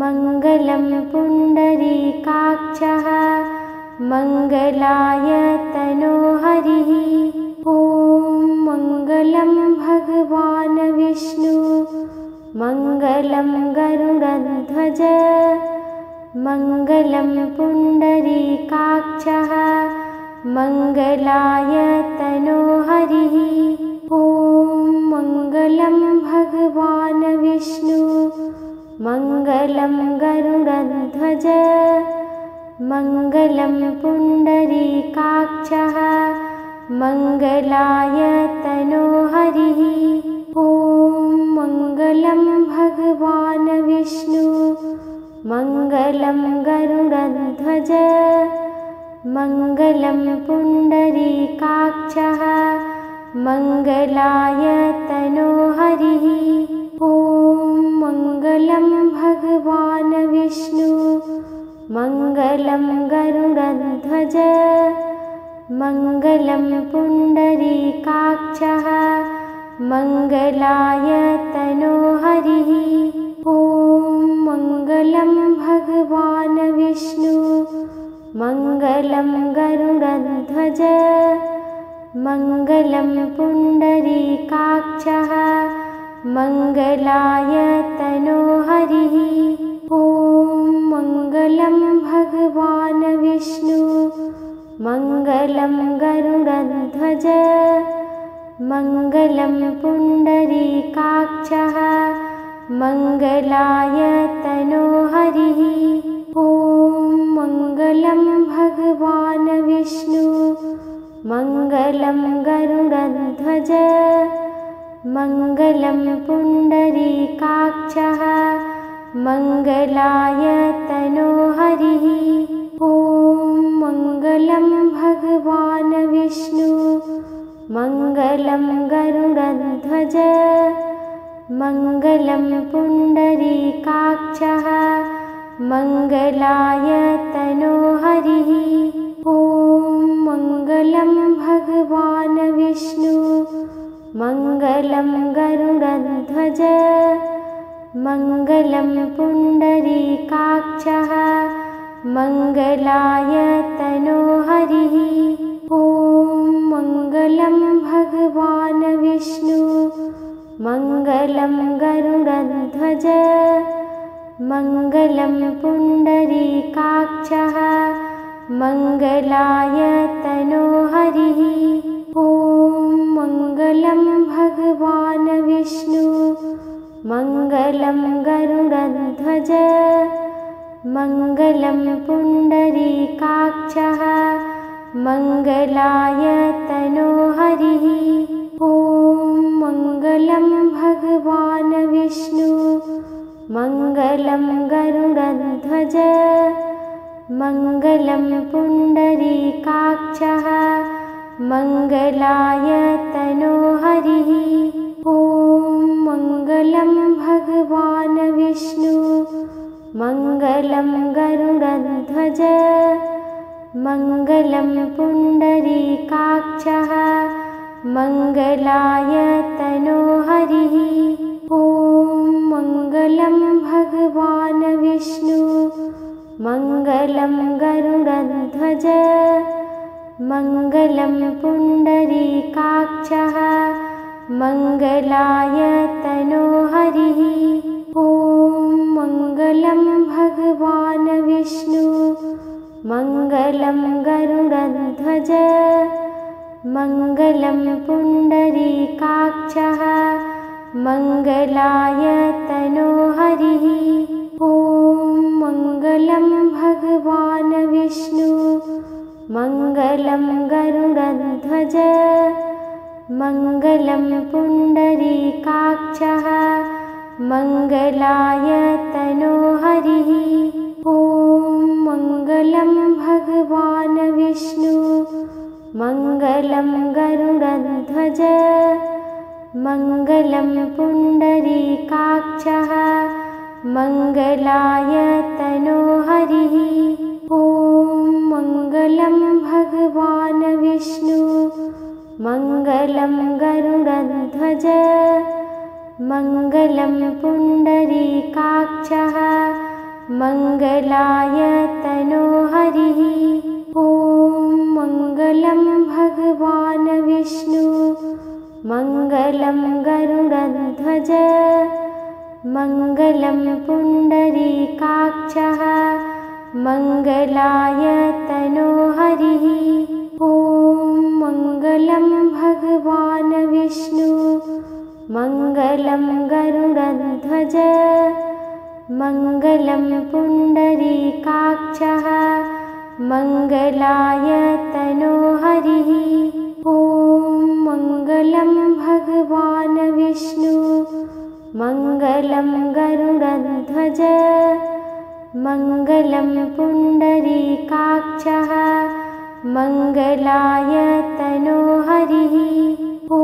मङ्गलं पुण्डरीकाक्षः मङ्गलाय तनोहरिः। ॐ मङ्गलं भगवान् विष्णु मङ्गलं गरुडध्वज मङ्गलं पुण्डरीकाक्षः मङ्गलाय तनोहरिः। ॐ मङ्गलं भगवान् विष्णु मङ्गलं गरुडध्वज मङ्गलं पुण्डरीकाक्षः मङ्गलाय तनोहरिः। ॐ मङ्गलं भगवान् विष्णु मङ्गलं गरुडध्वज मङ्गलं पुण्डरीकाक्षः मङ्गलाय तनोहरिः। ॐ मङ्गलं भगवान् विष्णु मङ्गलं गरुडध्वज मङ्गलं पुण्डरीकाक्षः मङ्गलाय तनोहरिः। ॐ मङ्गलं भगवान् विष्णु मङ्गलं गरुडध्वज मङ्गलं पुण्डरीकाक्षः मङ्गलाय तनोहरिः। ॐ मङ्गलं भगवान् विष्णु मङ्गलं गरुडध्वज मङ्गलं पुण्डरीकाक्षः मङ्गलाय तनोहरिः। ॐ मङ्गलं भगवान् विष्णु मङ्गलं गरुडध्वज मङ्गलं पुण्डरीकाक्षः मङ्गलाय तनोहरिः। ॐ मङ्गलं भगवान् विष्णु मङ्गलं गरुडध्वज मङ्गलं पुण्डरीकाक्षः मङ्गलाय तनोहरिः। ॐ मङ्गलं भगवान् विष्णु मङ्गलं गरुडध्वज मङ्गलं पुण्डरीकाक्षः मङ्गलाय तनोहरिः। ॐ मङ्गलं भगवान् विष्णु मङ्गलं गरुडध्वज मङ्गलं पुण्डरीकाक्षः मङ्गलाय तनोहरिः। ॐ मङ्गलं भगवान् विष्णु मङ्गलं गरुडध्वज मङ्गलं पुण्डरीकाक्षः मङ्गलाय तनोहरिः। ॐ मङ्गलं भगवान् विष्णु मङ्गलं गरुडध्वज मङ्गलं पुण्डरीकाक्षः मङ्गलाय तनोहरिः। ॐ मङ्गलं भगवान् विष्णु मङ्गलं गरुडध्वज मङ्गलं पुण्डरीकाक्षः मङ्गलाय तनोहरिः। ॐ मङ्गलं भगवान् विष्णु मङ्गलं गरुडध्वज मङ्गलं पुण्डरीकाक्षः मङ्गलाय तनोहरिः। ॐ मङ्गलं भगवान् विष्णु मङ्गलं गरुडध्वज मङ्गलं पुण्डरीकाक्षः मङ्गलाय तनोहरिः। ॐ मङ्गलं भगवान् विष्णु मङ्गलं गरुडध्वज मङ्गलं पुण्डरीकाक्षः मङ्गलाय तनोहरिः। ॐ मङ्गलं भगवान् विष्णु मङ्गलं गरुडध्वज मङ्गलं पुण्डरीकाक्षः मङ्गलाय तनोहरिः। ॐ मङ्गलं भगवान् विष्णु मङ्गलं गरुडध्वज मङ्गलं पुण्डरीकाक्षः मङ्गलाय तनोहरिः। ॐ मङ्गलं भगवान् विष्णु मङ्गलं गरुडध्वज मङ्गलं पुण्डरीकाक्षः मङ्गलाय तनोहरिः। ॐ मङ्गलं भगवान् विष्णु मङ्गलं गरुडध्वज मङ्गलं पुण्डरीकाक्षः मङ्गलाय तनोहरिः। ॐ मङ्गलं भगवान् विष्णु मङ्गलं गरुडध्वज मङ्गलं पुण्डरीकाक्षः मङ्गलाय तनोहरिः ॐ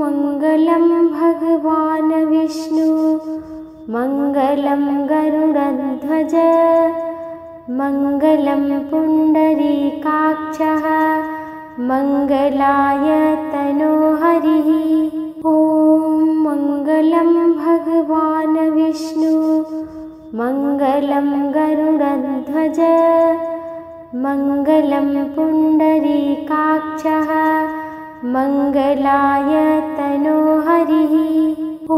मङ्गलं भगवान् विष्णु मङ्गलं गरुडध्वज मङ्गलं पुण्डरीकाक्षः मङ्गलाय तनोहरिः ॐ मङ्गलं भगवान् विष्णु मङ्गलं गरुडध्वज मङ्गलं पुण्डरीकाक्षः मङ्गलाय तनोहरिः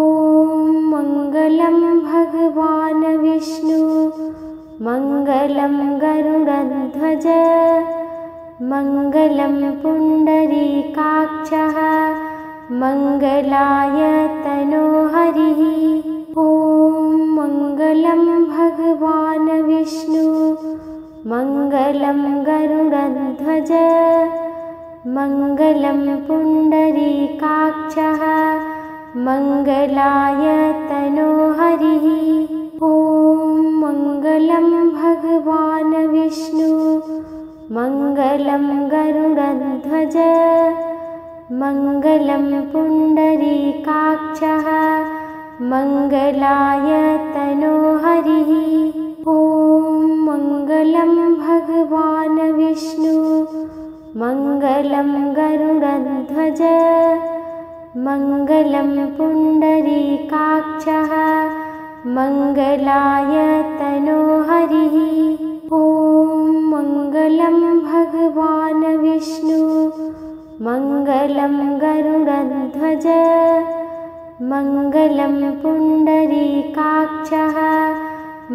ॐ मङ्गलं भगवान् विष्णु मङ्गलं गरुडध्वज मङ्गलं पुण्डरीकाक्षः मङ्गलाय तनोहरिः ॐ मङ्गलं भगवान् विष्णु मङ्गलं गरुडध्वज मङ्गलं पुण्डरीकाक्षः मङ्गलाय तनोहरिः ॐ मङ्गलं भगवान् विष्णु मङ्गलं गरुडध्वज मङ्गलं पुण्डरीकाक्षः मङ्गलाय तनोहरिः ॐ मङ्गलं भगवान् विष्णु मङ्गलं गरुडध्वज मङ्गलं पुण्डरीकाक्षः मङ्गलाय तनोहरिः ॐ मङ्गलं भगवान् विष्णु मङ्गलं गरुडध्वज मङ्गलं पुण्डरीकाक्षः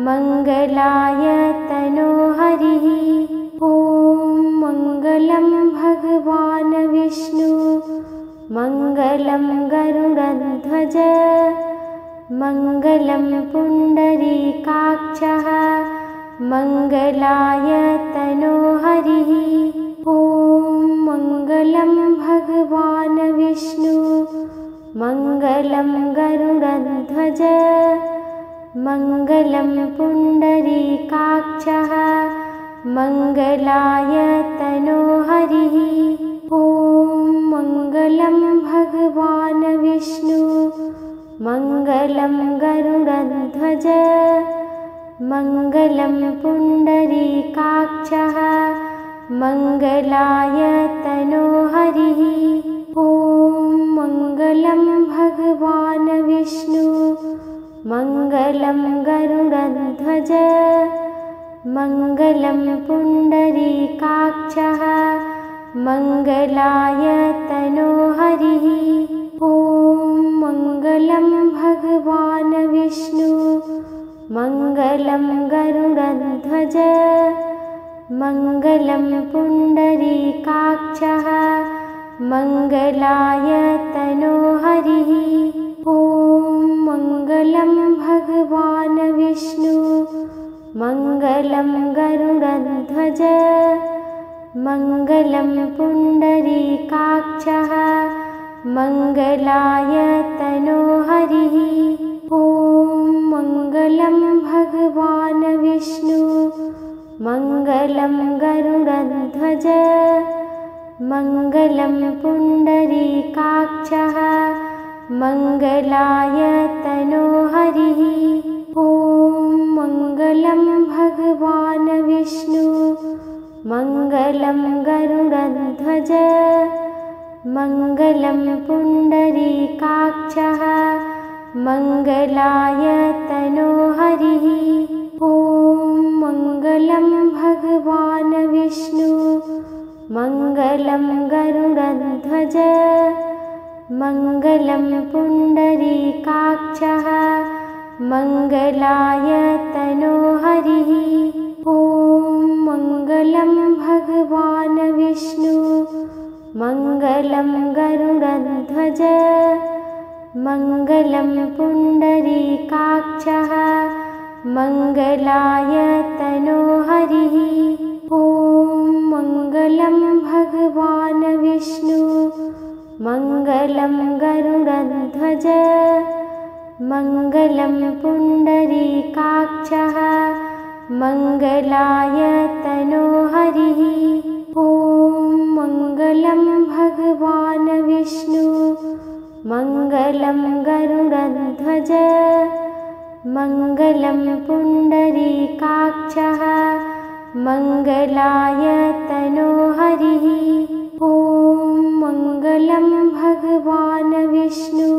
मङ्गलाय तनोहरिः ॐ मङ्गलं भगवान् विष्णु मङ्गलं गरुडध्वज मङ्गलं पुण्डरीकाक्षः मङ्गलाय तनोहरिः ॐ मङ्गलं भगवान् विष्णु मङ्गलं गरुडध्वज मङ्गलं पुण्डरीकाक्षः मङ्गलाय तनोहरिः ॐ मङ्गलं भगवान् विष्णु मङ्गलं गरुडध्वज मङ्गलं पुण्डरीकाक्षः मङ्गलाय तनोहरिः ॐ मङ्गलं भगवान् विष्णु मङ्गलं गरुडध्वज मङ्गलं पुण्डरीकाक्षः मङ्गलाय तनोहरिः ॐ मङ्गलं भगवान् विष्णु मङ्गलं गरुडध्वज मङ्गलं पुण्डरीकाक्षः मङ्गलाय तनोहरिः ॐ मङ्गलं भगवान् विष्णु मङ्गलं गरुडध्वज मङ्गलं पुण्डरीकाक्षः मङ्गलाय तनोहरिः ॐ मङ्गलं भगवान् विष्णु मङ्गलं गरुडध्वज मङ्गलं पुण्डरीकाक्षः मङ्गलाय तनोहरिः ॐ मङ्गलं भगवान् विष्णु मङ्गलं गरुडध्वज मङ्गलं पुण्डरीकाक्षः मङ्गलाय तनोहरिः ॐ मङ्गलं भगवान् विष्णु मङ्गलं गरुडध्वज मङ्गलं पुण्डरीकाक्षः मङ्गलाय तनोहरिः ॐ मङ्गलं भगवान् विष्णु मङ्गलं गरुडध्वज मङ्गलं पुण्डरीकाक्षः मङ्गलाय तनोहरिः ॐ मङ्गलं भगवान् विष्णु मङ्गलं गरुडध्वज मङ्गलं पुण्डरीकाक्षः मङ्गलाय तनोहरिः। ॐ मङ्गलं भगवान् विष्णु मङ्गलं गरुडध्वज मङ्गलं पुण्डरीकाक्षः मङ्गलाय तनोहरिः। ॐ मङ्गलं भगवान् विष्णु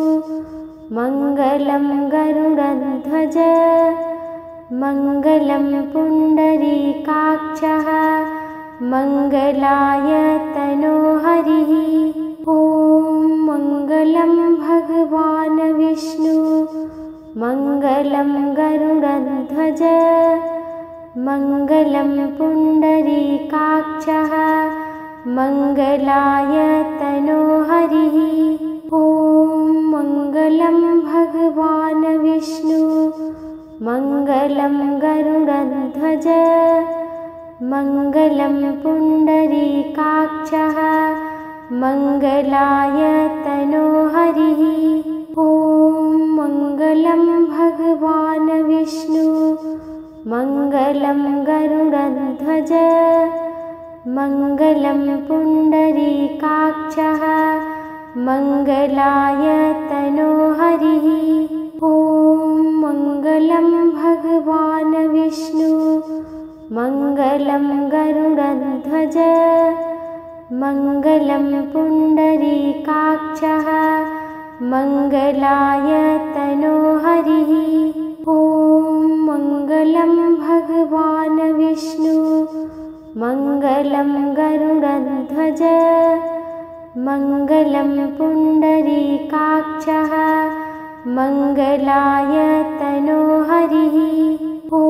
मङ्गलं गरुडध्वज मङ्गलं पुण्डरीकाक्षः मङ्गलाय तनोहरिः। ॐ मङ्गलं भगवान् विष्णु मङ्गलं गरुडध्वज मङ्गलं पुण्डरीकाक्षः मङ्गलाय तनोहरिः। ॐ मङ्गलं भगवान् विष्णु मङ्गलं गरुडध्वज मङ्गलं पुण्डरीकाक्षः मङ्गलाय तनोहरिः। ॐ मङ्गलं भगवान् विष्णु मङ्गलं गरुडध्वज मङ्गलं पुण्डरीकाक्षः मङ्गलाय तनोहरिः। ॐ मङ्गलं भगवान् विष्णु मङ्गलं गरुडध्वज मङ्गलं पुण्डरीकाक्षः मङ्गलाय तनोहरिः। ॐ मङ्गलं भगवान् विष्णु मङ्गलं गरुडध्वज मङ्गलं पुण्डरीकाक्षः मङ्गलाय तनोहरिः। ॐ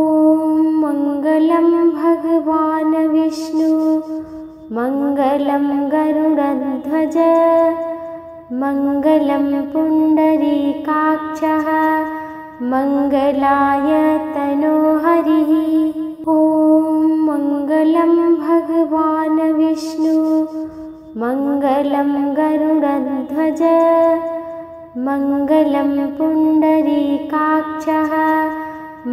मङ्गलं भगवान् विष्णु मङ्गलं गरुडध्वज मङ्गलं पुण्डरीकाक्षः मङ्गलाय तनोहरिः। ॐ मङ्गलं भगवान् विष्णु मङ्गलं गरुडध्वज मङ्गलं पुण्डरीकाक्षः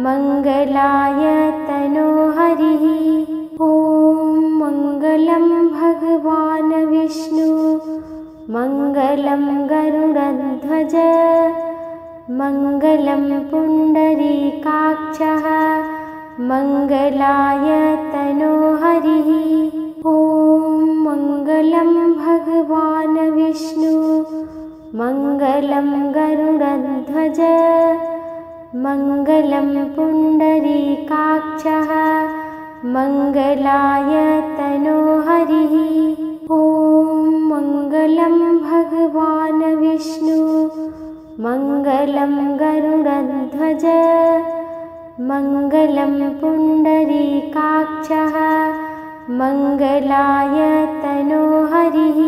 मङ्गलाय तनोहरिः। ॐ मङ्गलं भगवान् विष्णु मङ्गलं गरुडध्वज मङ्गलं पुण्डरीकाक्षः मङ्गलाय तनोहरिः। ॐ मङ्गलं भगवान् विष्णु मङ्गलं गरुडध्वज मङ्गलं पुण्डरीकाक्षः मङ्गलाय तनोहरिः। ॐ मङ्गलं भगवान् विष्णु मङ्गलं गरुडध्वज मङ्गलं पुण्डरीकाक्षः मङ्गलाय तनोहरिः।